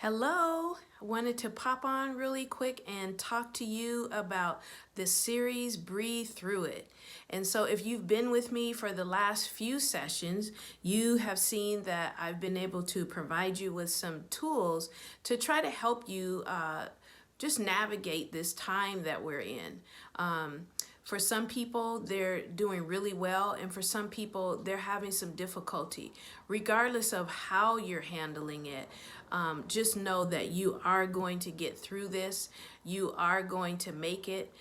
Hello, I wanted to pop on really quick and talk to you about this series, Breathe Through It. And so, if you've been with me for the last few sessions, you have seen that I've been able to provide you with some tools to try to help you just navigate this time that we're in. For some people, they're doing really well, and for some people, they're having some difficulty. Regardless of how you're handling it, just know that you are going to get through this. You are going to make it.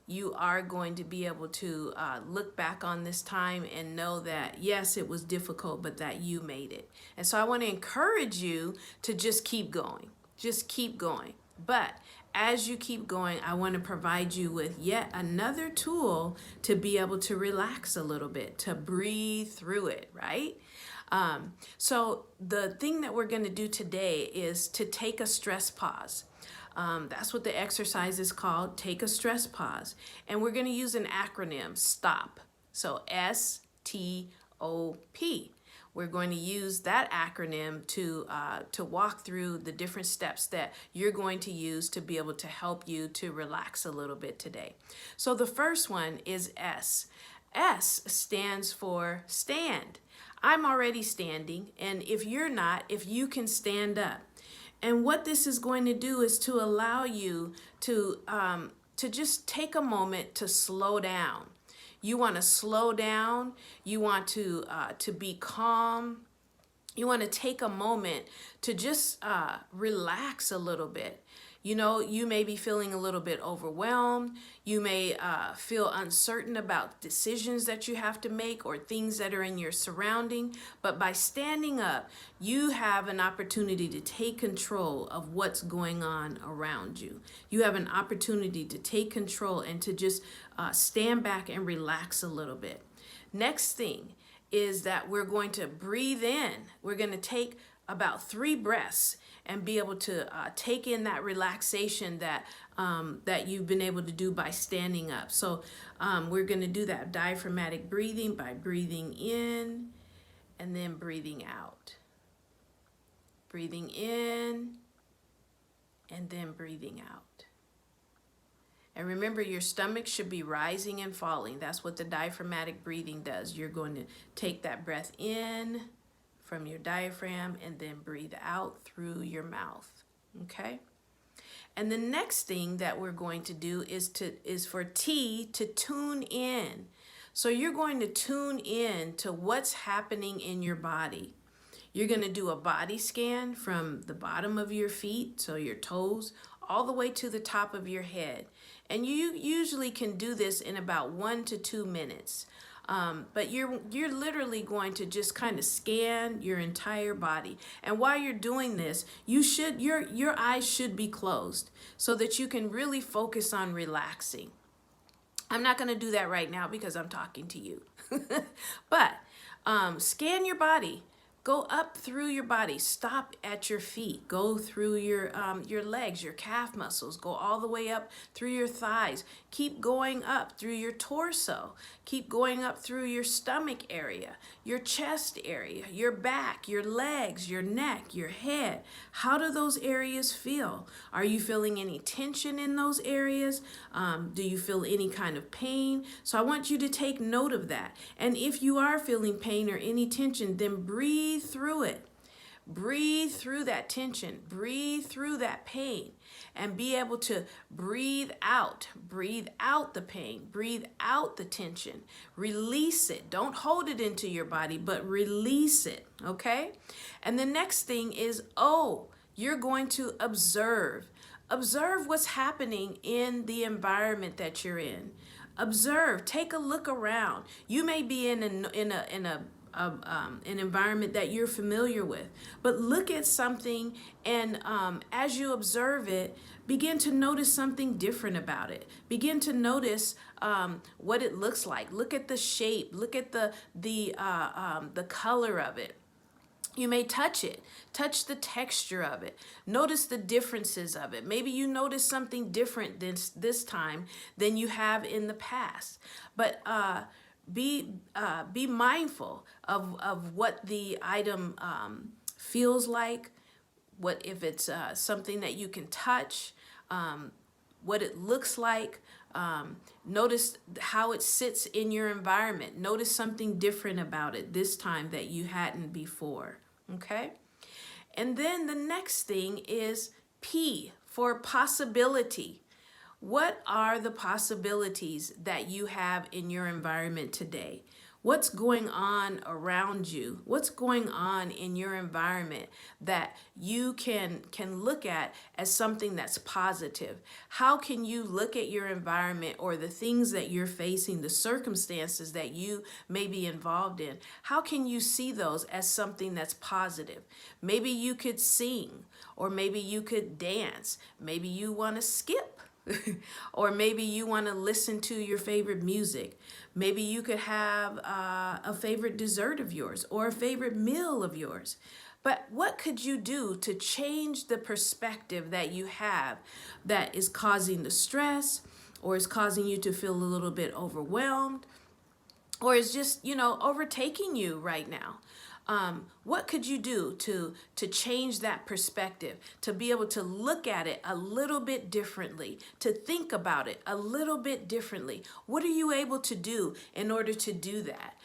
You are going to be able to look back on this time and know that, yes, it was difficult, but that you made it. And so I want to encourage you to just keep going. Just keep going. But as you keep going, I want to provide you with yet another tool to be able to relax a little bit, to breathe through it, right? So the thing that we're going to do today is to take a stress pause. That's what the exercise is called, take a stress pause. And we're going to use an acronym, STOP. So STOP. We're going to use that acronym to walk through the different steps that you're going to use to be able to help you to relax a little bit today. So the first one is S. S stands for stand. I'm already standing, and if you're not, if you can stand up. And what this is going to do is to allow you to just take a moment to slow down. You want to slow down. You want to be calm. You want to take a moment to just relax a little bit. You know, you may be feeling a little bit overwhelmed. You may feel uncertain about decisions that you have to make or things that are in your surrounding. But by standing up, you have an opportunity to take control of what's going on around you. You have an opportunity to take control and to just stand back and relax a little bit. Next thing is that we're going to breathe in. We're going to take about 3 breaths and be able to take in that relaxation that that you've been able to do by standing up. So we're going to do that diaphragmatic breathing by breathing in and then breathing out. Breathing in and then breathing out. And remember, your stomach should be rising and falling. That's what the diaphragmatic breathing does. You're going to take that breath in from your diaphragm and then breathe out through your mouth. Okay? And the next thing that we're going to do is for T, to tune in. So you're going to tune in to what's happening in your body. You're going to do a body scan from the bottom of your feet, so your toes, all the way to the top of your head. And you usually can do this in about 1 to 2 minutes. But you're literally going to just kind of scan your entire body. And while you're doing this, your eyes should be closed so that you can really focus on relaxing. I'm not going to do that right now because I'm talking to you. But scan your body. Go up through your body. Stop at your feet. Go through your legs, your calf muscles. Go all the way up through your thighs. Keep going up through your torso. Keep going up through your stomach area, your chest area, your back, your legs, your neck, your head. How do those areas feel? Are you feeling any tension in those areas? Do you feel any kind of pain? So I want you to take note of that. And if you are feeling pain or any tension, then breathe through it. Breathe through that tension. Breathe through that pain. And be able to breathe out. Breathe out the pain. Breathe out the tension. Release it. Don't hold it into your body, but release it. Okay? And the next thing is O. You're going to observe. Observe what's happening in the environment that you're in. Observe. Take a look around. You may be in an environment that you're familiar with, but look at something and as you observe it, begin to notice something different about it. Begin to notice what it looks like. Look at the shape. Look at the color of it. You may touch it, touch the texture of it, notice the differences of it. Maybe you notice something different this time than you have in the past. But be mindful of what the item feels like, what if it's something that you can touch, what it looks like. Notice how it sits in your environment. Notice something different about it this time that you hadn't before. Okay? And then the next thing is P for possibility. What are the possibilities that you have in your environment today? What's going on around you? What's going on in your environment that you can look at as something that's positive? How can you look at your environment or the things that you're facing, the circumstances that you may be involved in? How can you see those as something that's positive? Maybe you could sing, or maybe you could dance. Maybe you want to skip. Or maybe you want to listen to your favorite music. Maybe you could have a favorite dessert of yours or a favorite meal of yours. But what could you do to change the perspective that you have that is causing the stress, or is causing you to feel a little bit overwhelmed, or is just, overtaking you right now? What could you do to change that perspective, to be able to look at it a little bit differently, to think about it a little bit differently? What are you able to do in order to do that?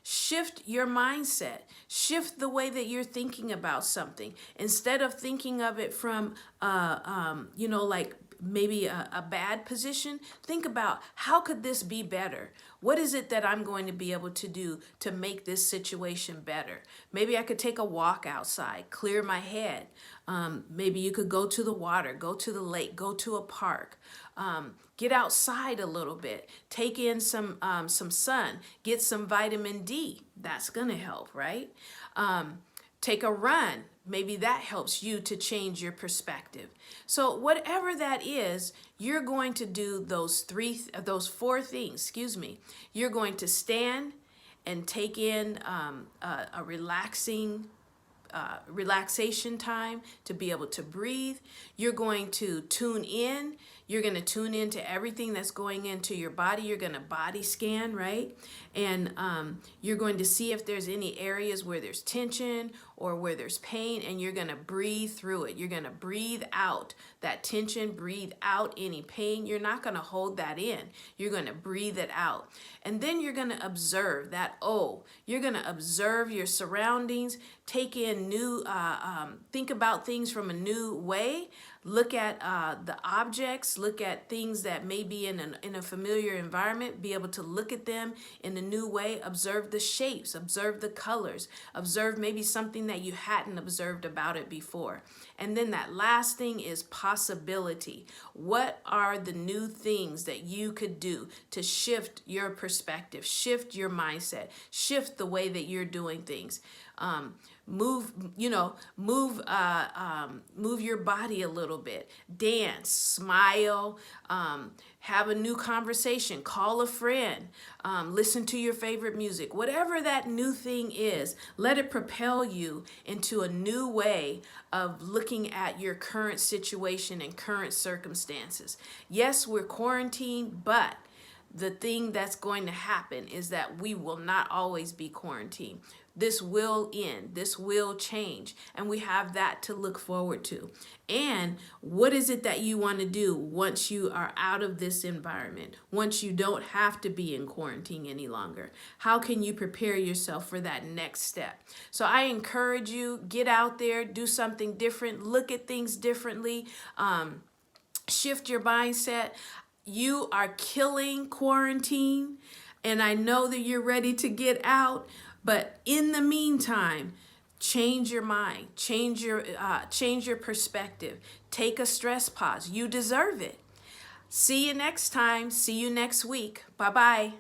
Shift your mindset, shift the way that you're thinking about something. Instead of thinking of it from, like maybe a bad position, think about, how could this be better? What is it that I'm going to be able to do to make this situation better? Maybe I could take a walk outside, clear my head. Maybe you could go to the water, go to the lake, go to a park. Get outside a little bit, take in some sun, get some vitamin D. That's gonna help, right? Take a run. Maybe that helps you to change your perspective. So whatever that is, you're going to do those four things, You're going to stand and take in a relaxation time to be able to breathe. You're going to tune in. You're going to tune into everything that's going into your body. You're going to body scan, right? And you're going to see if there's any areas where there's tension or where there's pain, and you're going to breathe through it. You're going to breathe out that tension, breathe out any pain. You're not going to hold that in. You're going to breathe it out. And then you're going to observe that, you're going to observe your surroundings, take in think about things from a new way. Look at the objects, look at things that may be in a familiar environment, be able to look at them in a new way, observe the shapes, observe the colors, observe maybe something that you hadn't observed about it before. And then that last thing is possibility. What are the new things that you could do to shift your perspective, shift your mindset, shift the way that you're doing things? Move your body a little bit, dance, smile, have a new conversation, call a friend, listen to your favorite music. Whatever that new thing is, let it propel you into a new way of looking at your current situation and current circumstances. Yes, we're quarantined, but the thing that's going to happen is that we will not always be quarantined. This will end. This will change. And we have that to look forward to. And what is it that you want to do once you are out of this environment? Once you don't have to be in quarantine any longer? How can you prepare yourself for that next step? So I encourage you, get out there, do something different, look at things differently, shift your mindset. You are killing quarantine, and I know that you're ready to get out. But in the meantime, change your mind, change your perspective, take a stress pause. You deserve it. See you next time. See you next week. Bye-bye.